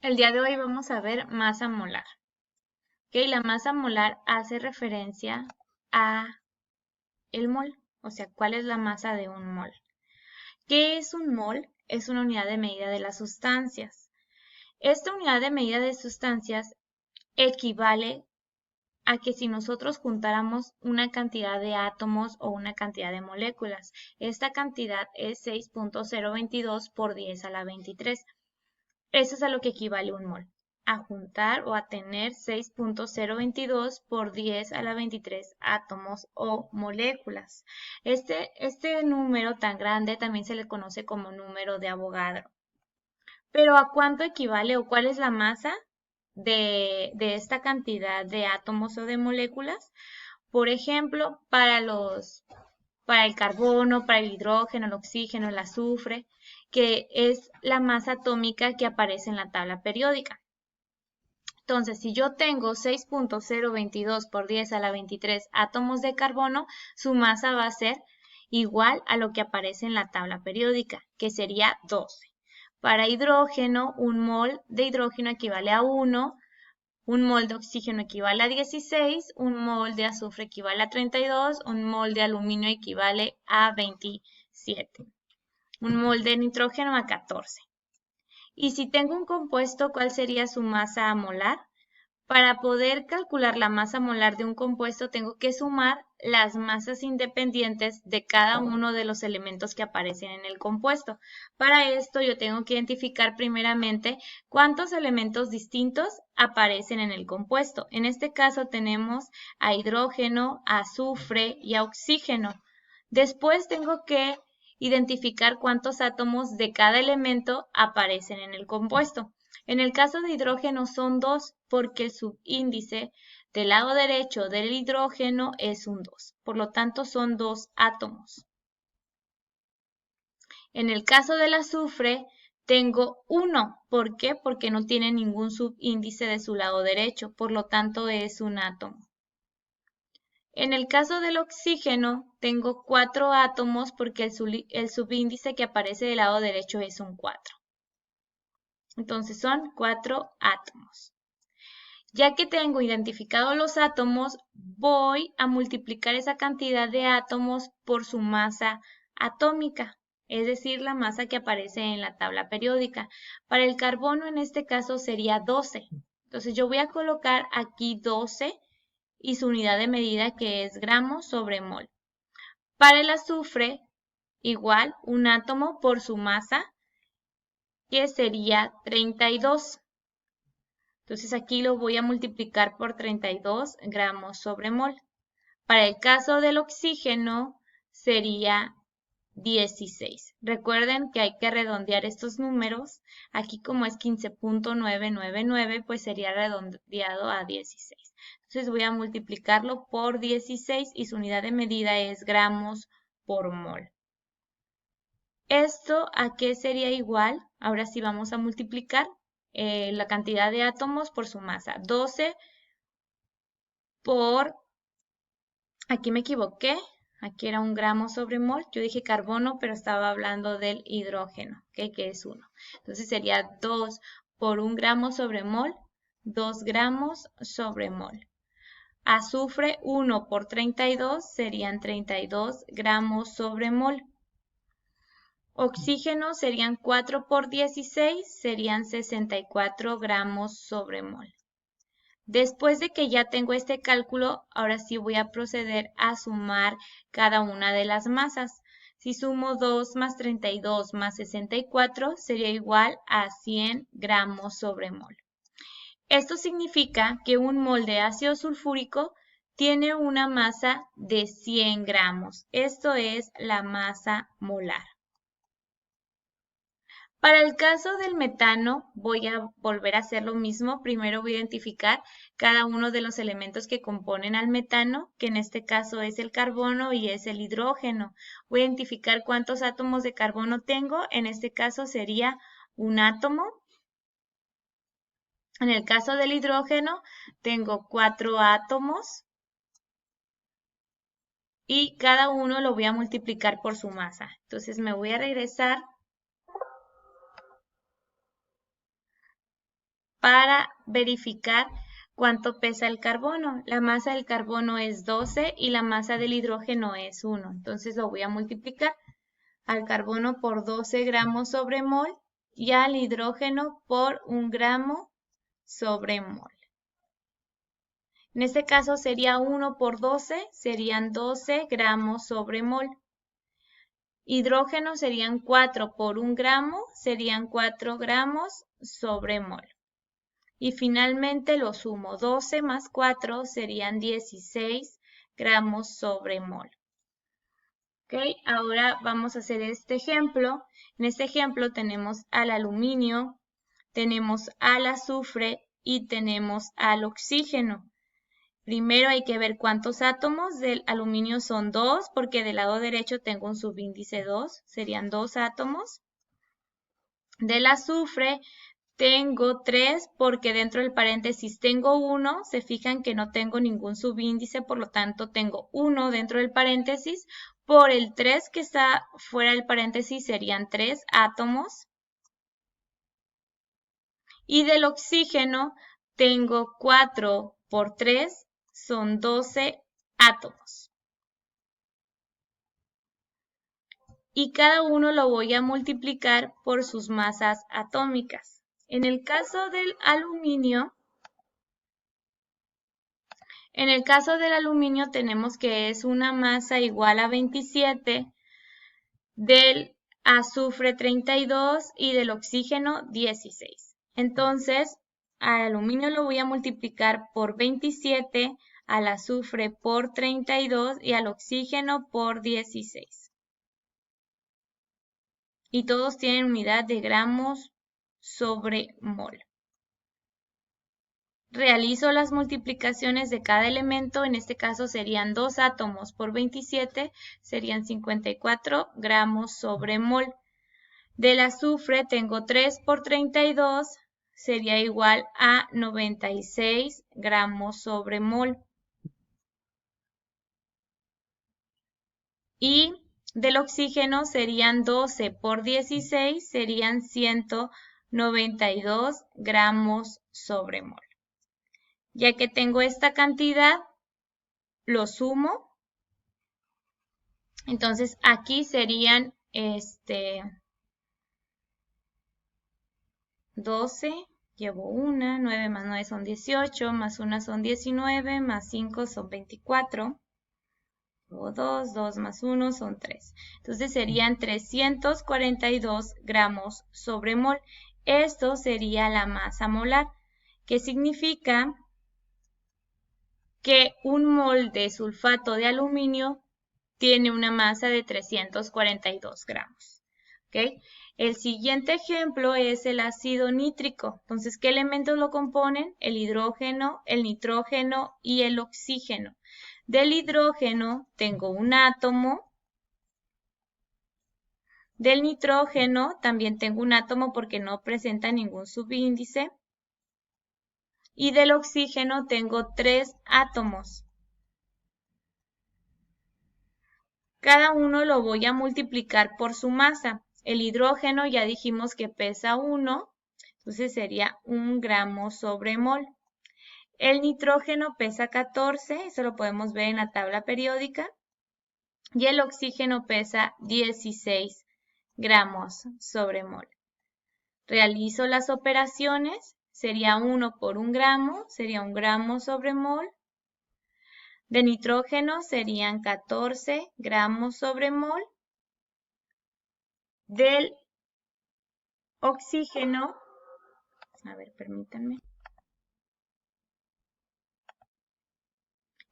El día de hoy vamos a ver masa molar. ¿Ok? La masa molar hace referencia a el mol, o sea, ¿cuál es la masa de un mol? ¿Qué es un mol? Es una unidad de medida de las sustancias. Esta unidad de medida de sustancias equivale a que si nosotros juntáramos una cantidad de átomos o una cantidad de moléculas, esta cantidad es 6.022 por 10 a la 23. Eso es a lo que equivale un mol, a juntar o a tener 6.022 por 10 a la 23 átomos o moléculas. Este número tan grande también se le conoce como número de Avogadro. Pero ¿a cuánto equivale o cuál es la masa de esta cantidad de átomos o de moléculas? Por ejemplo, para el carbono, para el hidrógeno, el oxígeno, el azufre, que es la masa atómica que aparece en la tabla periódica. Entonces, si yo tengo 6.022 por 10 a la 23 átomos de carbono, su masa va a ser igual a lo que aparece en la tabla periódica, que sería 12. Para hidrógeno, un mol de hidrógeno equivale a 1, un mol de oxígeno equivale a 16, un mol de azufre equivale a 32, un mol de aluminio equivale a 27, un mol de nitrógeno a 14. Y si tengo un compuesto, ¿cuál sería su masa molar? Para poder calcular la masa molar de un compuesto, tengo que sumar las masas independientes de cada uno de los elementos que aparecen en el compuesto. Para esto, yo tengo que identificar primeramente cuántos elementos distintos aparecen en el compuesto. En este caso tenemos a hidrógeno, a azufre y a oxígeno. Después tengo que identificar cuántos átomos de cada elemento aparecen en el compuesto. En el caso de hidrógeno son 2 porque el subíndice del lado derecho del hidrógeno es un 2. Por lo tanto, son 2 átomos. En el caso del azufre, tengo 1. ¿Por qué? Porque no tiene ningún subíndice de su lado derecho. Por lo tanto, es un átomo. En el caso del oxígeno, tengo 4 átomos porque el subíndice que aparece del lado derecho es un 4. Entonces son 4 átomos. Ya que tengo identificados los átomos, voy a multiplicar esa cantidad de átomos por su masa atómica, es decir, la masa que aparece en la tabla periódica. Para el carbono en este caso sería 12. Entonces yo voy a colocar aquí 12 y su unidad de medida que es gramos sobre mol. Para el azufre, igual un átomo por su masa que sería 32. Entonces aquí lo voy a multiplicar por 32 gramos sobre mol. Para el caso del oxígeno sería 16. Recuerden que hay que redondear estos números. Aquí como es 15.999, pues sería redondeado a 16. Entonces voy a multiplicarlo por 16 y su unidad de medida es gramos por mol. ¿Esto a qué sería igual? Ahora sí vamos a multiplicar la cantidad de átomos por su masa. 12 por, aquí me equivoqué, aquí era un gramo sobre mol, yo dije carbono, pero estaba hablando del hidrógeno, ¿okay? Que es 1. Entonces sería 2 por 1 gramo sobre mol, 2 gramos sobre mol. Azufre 1 por 32 serían 32 gramos sobre mol. Oxígeno serían 4 por 16, serían 64 gramos sobre mol. Después de que ya tengo este cálculo, ahora sí voy a proceder a sumar cada una de las masas. Si sumo 2 más 32 más 64, sería igual a 100 gramos sobre mol. Esto significa que un mol de ácido sulfúrico tiene una masa de 100 gramos. Esto es la masa molar. Para el caso del metano, voy a volver a hacer lo mismo. Primero voy a identificar cada uno de los elementos que componen al metano, que en este caso es el carbono y es el hidrógeno. Voy a identificar cuántos átomos de carbono tengo. En este caso sería un átomo. En el caso del hidrógeno, tengo 4 átomos y cada uno lo voy a multiplicar por su masa. Entonces me voy a regresar para verificar cuánto pesa el carbono. La masa del carbono es 12 y la masa del hidrógeno es 1. Entonces lo voy a multiplicar al carbono por 12 gramos sobre mol y al hidrógeno por 1 gramo sobre mol. En este caso sería 1 por 12, serían 12 gramos sobre mol. Hidrógeno serían 4 por 1 gramo, serían 4 gramos sobre mol. Y finalmente lo sumo, 12 más 4 serían 16 gramos sobre mol. ¿Ok? Ahora vamos a hacer este ejemplo. En este ejemplo tenemos al aluminio, tenemos al azufre y tenemos al oxígeno. Primero hay que ver cuántos átomos del aluminio son 2, porque del lado derecho tengo un subíndice 2, serían 2 átomos. Del azufre tengo 3 porque dentro del paréntesis tengo 1, se fijan que no tengo ningún subíndice, por lo tanto tengo 1 dentro del paréntesis, por el 3 que está fuera del paréntesis serían 3 átomos. Y del oxígeno tengo 4 por 3, son 12 átomos. Y cada uno lo voy a multiplicar por sus masas atómicas. En el caso del aluminio, tenemos que es una masa igual a 27, del azufre 32 y del oxígeno 16. Entonces, al aluminio lo voy a multiplicar por 27, al azufre por 32 y al oxígeno por 16. Y todos tienen unidad de gramos sobre mol. Realizo las multiplicaciones de cada elemento, en este caso serían 2 átomos por 27, serían 54 gramos sobre mol. Del azufre tengo 3 por 32, sería igual a 96 gramos sobre mol. Y del oxígeno serían 12 por 16, serían 192 gramos sobre mol. Ya que tengo esta cantidad, lo sumo. Entonces aquí serían 12, llevo 1, 9 más 9 son 18, más 1 son 19, más 5 son 24. Luego 2, 2 más 1 son 3. Entonces serían 342 gramos sobre mol. Esto sería la masa molar, que significa que un mol de sulfato de aluminio tiene una masa de 342 gramos. ¿Okay? El siguiente ejemplo es el ácido nítrico. Entonces, ¿qué elementos lo componen? El hidrógeno, el nitrógeno y el oxígeno. Del hidrógeno tengo un átomo. Del nitrógeno también tengo un átomo porque no presenta ningún subíndice. Y del oxígeno tengo 3 átomos. Cada uno lo voy a multiplicar por su masa. El hidrógeno ya dijimos que pesa 1, entonces sería 1 gramo sobre mol. El nitrógeno pesa 14, eso lo podemos ver en la tabla periódica. Y el oxígeno pesa 16 gramos sobre mol. Realizo las operaciones, sería 1 por 1 gramo, sería 1 gramo sobre mol. De nitrógeno serían 14 gramos sobre mol. Del oxígeno, a ver, permítanme.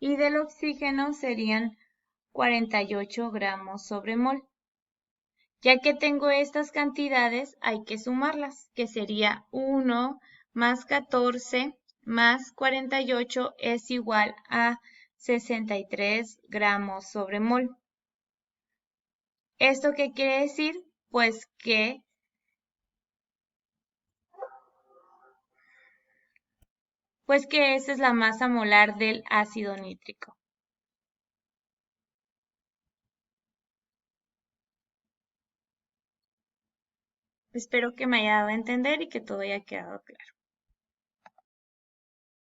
Y del oxígeno serían 48 gramos sobre mol. Ya que tengo estas cantidades, hay que sumarlas, que sería 1 más 14 más 48 es igual a 63 gramos sobre mol. ¿Esto qué quiere decir? Pues que esa es la masa molar del ácido nítrico. Espero que me haya dado a entender y que todo haya quedado claro.